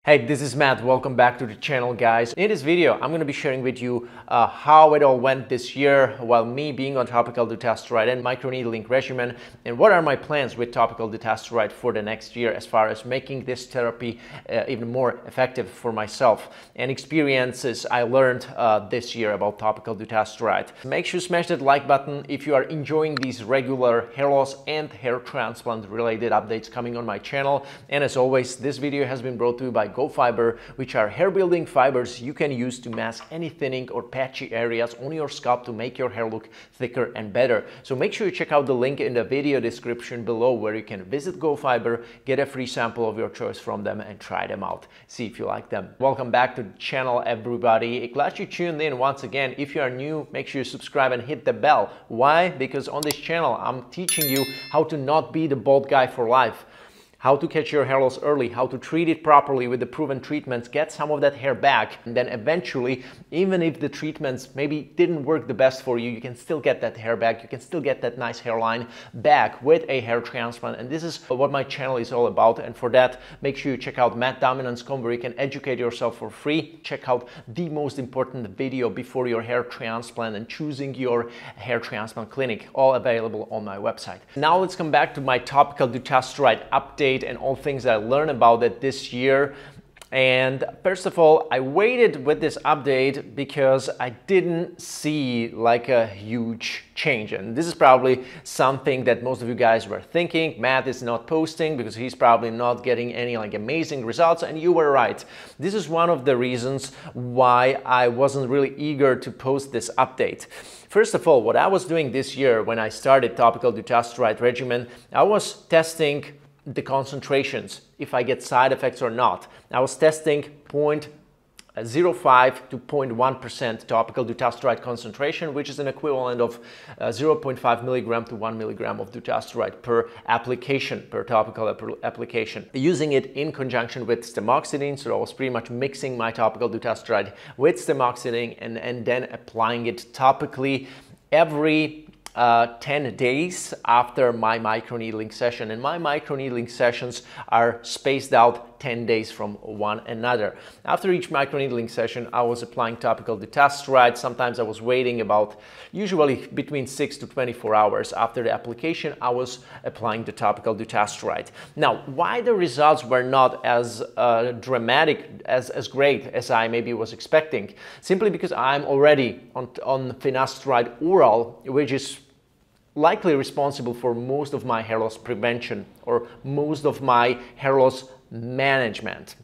Hey, this is Matt. Welcome back to the channel, guys. In this video, I'm going to be sharing with you how it all went this year while me being on topical dutasteride and microneedling regimen, and what are my plans with topical dutasteride for the next year as far as making this therapy even more effective for myself, and experiences I learned this year about topical dutasteride. Make sure to smash that like button if you are enjoying these regular hair loss and hair transplant related updates coming on my channel. And as always, this video has been brought to you by Fiber, which are hair building fibers you can use to mask any thinning or patchy areas on your scalp to make your hair look thicker and better. So make sure you check out the link in the video description below where you can visit Fiber, get a free sample of your choice from them and try them out. See if you like them. Welcome back to the channel, everybody. Glad you tuned in once again. If you are new, make sure you subscribe and hit the bell. Why? Because on this channel I'm teaching you how to not be the bald guy for life. How to catch your hair loss early, how to treat it properly with the proven treatments, get some of that hair back, and then eventually, even if the treatments maybe didn't work the best for you, you can still get that hair back, you can still get that nice hairline back with a hair transplant. And this is what my channel is all about. And for that, make sure you check out mattdominance.com where you can educate yourself for free. Check out the most important video before your hair transplant and choosing your hair transplant clinic, all available on my website. Now let's come back to my topical dutasteride update and all things that I learned about it this year. And first of all, I waited with this update because I didn't see like a huge change. And this is probably something that most of you guys were thinking. Matt is not posting because he's probably not getting any like amazing results, and you were right. This is one of the reasons why I wasn't really eager to post this update. First of all, what I was doing this year when I started topical dutasteride regimen, I was testing the concentrations, if I get side effects or not. I was testing 0.05 to 0.1% topical dutasteride concentration, which is an equivalent of 0.5 milligram to 1 milligram of dutasteride per application, per topical application. Using it in conjunction with stamoxidine, so I was pretty much mixing my topical dutasteride with stamoxidine and then applying it topically every 10 days after my microneedling session. And my microneedling sessions are spaced out 10 days from one another. After each microneedling session, I was applying topical dutasteride. Sometimes I was waiting about, usually between 6 to 24 hours after the application, I was applying the topical dutasteride. Now, why the results were not as dramatic, as great as I maybe was expecting? Simply because I'm already on finasteride oral, which is likely responsible for most of my hair loss prevention or most of my hair loss management.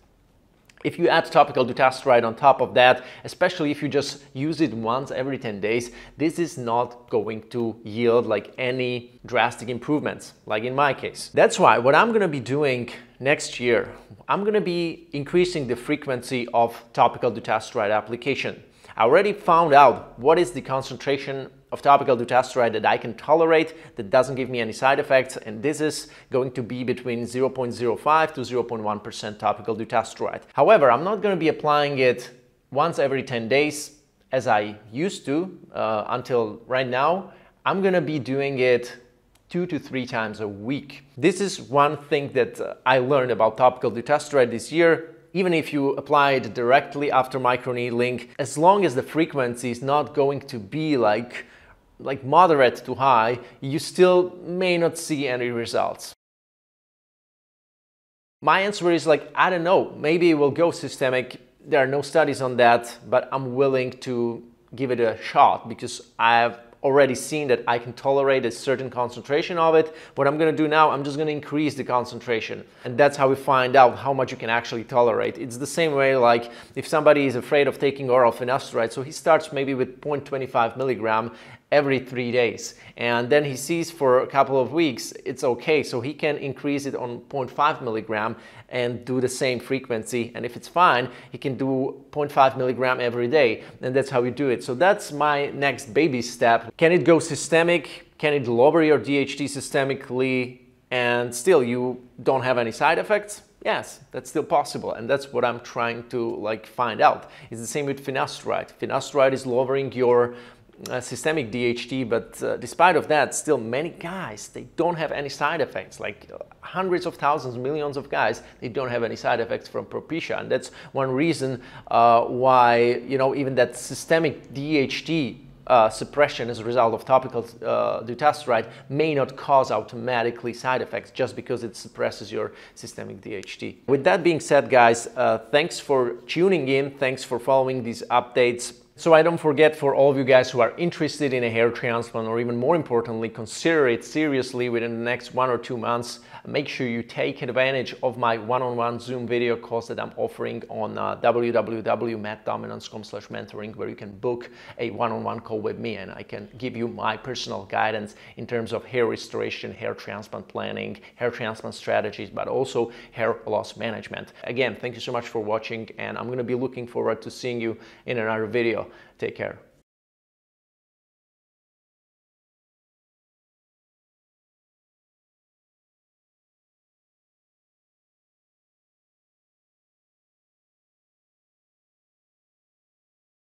If you add topical dutasteride on top of that, especially if you just use it once every 10 days, this is not going to yield like any drastic improvements, like in my case. That's why what I'm going to be doing next year, I'm going to be increasing the frequency of topical dutasteride application. I already found out what is the concentration of topical dutasteride that I can tolerate, that doesn't give me any side effects, and this is going to be between 0.05 to 0.1% topical dutasteride. However, I'm not going to be applying it once every 10 days as I used to until right now. I'm going to be doing it 2 to 3 times a week. This is one thing that I learned about topical dutasteride this year. Even if you apply it directly after microneedling, as long as the frequency is not going to be like moderate to high, you still may not see any results. My answer is like, I don't know, maybe it will go systemic. There are no studies on that, but I'm willing to give it a shot because I have already seen that I can tolerate a certain concentration of it. What I'm going to do now, I'm just going to increase the concentration. And that's how we find out how much you can actually tolerate. It's the same way like if somebody is afraid of taking oral finasteride, so he starts maybe with 0.25 milligram every 3 days. And then he sees for a couple of weeks it's okay, so he can increase it on 0.5 milligram and do the same frequency. And if it's fine, he can do 0.5 milligram every day. And that's how we do it. So that's my next baby step. Can it go systemic? Can it lower your DHT systemically and still you don't have any side effects? Yes, that's still possible, and that's what I'm trying to find out. It's the same with finasteride. Finasteride is lowering your systemic DHT, but despite of that, still many guys, they don't have any side effects. Like hundreds of thousands, millions of guys, they don't have any side effects from Propecia, and that's one reason why, you know, even that systemic DHT suppression as a result of topical dutasteride may not cause automatically side effects just because it suppresses your systemic DHT. With that being said, guys, thanks for tuning in, thanks for following these updates. So I don't forget, for all of you guys who are interested in a hair transplant, or even more importantly, consider it seriously within the next 1 or 2 months, make sure you take advantage of my one-on-one Zoom video course that I'm offering on www.mattdominance.com/mentoring, where you can book a one-on-one call with me and I can give you my personal guidance in terms of hair restoration, hair transplant planning, hair transplant strategies, but also hair loss management. Again, thank you so much for watching, and I'm going to be looking forward to seeing you in another video. Take care.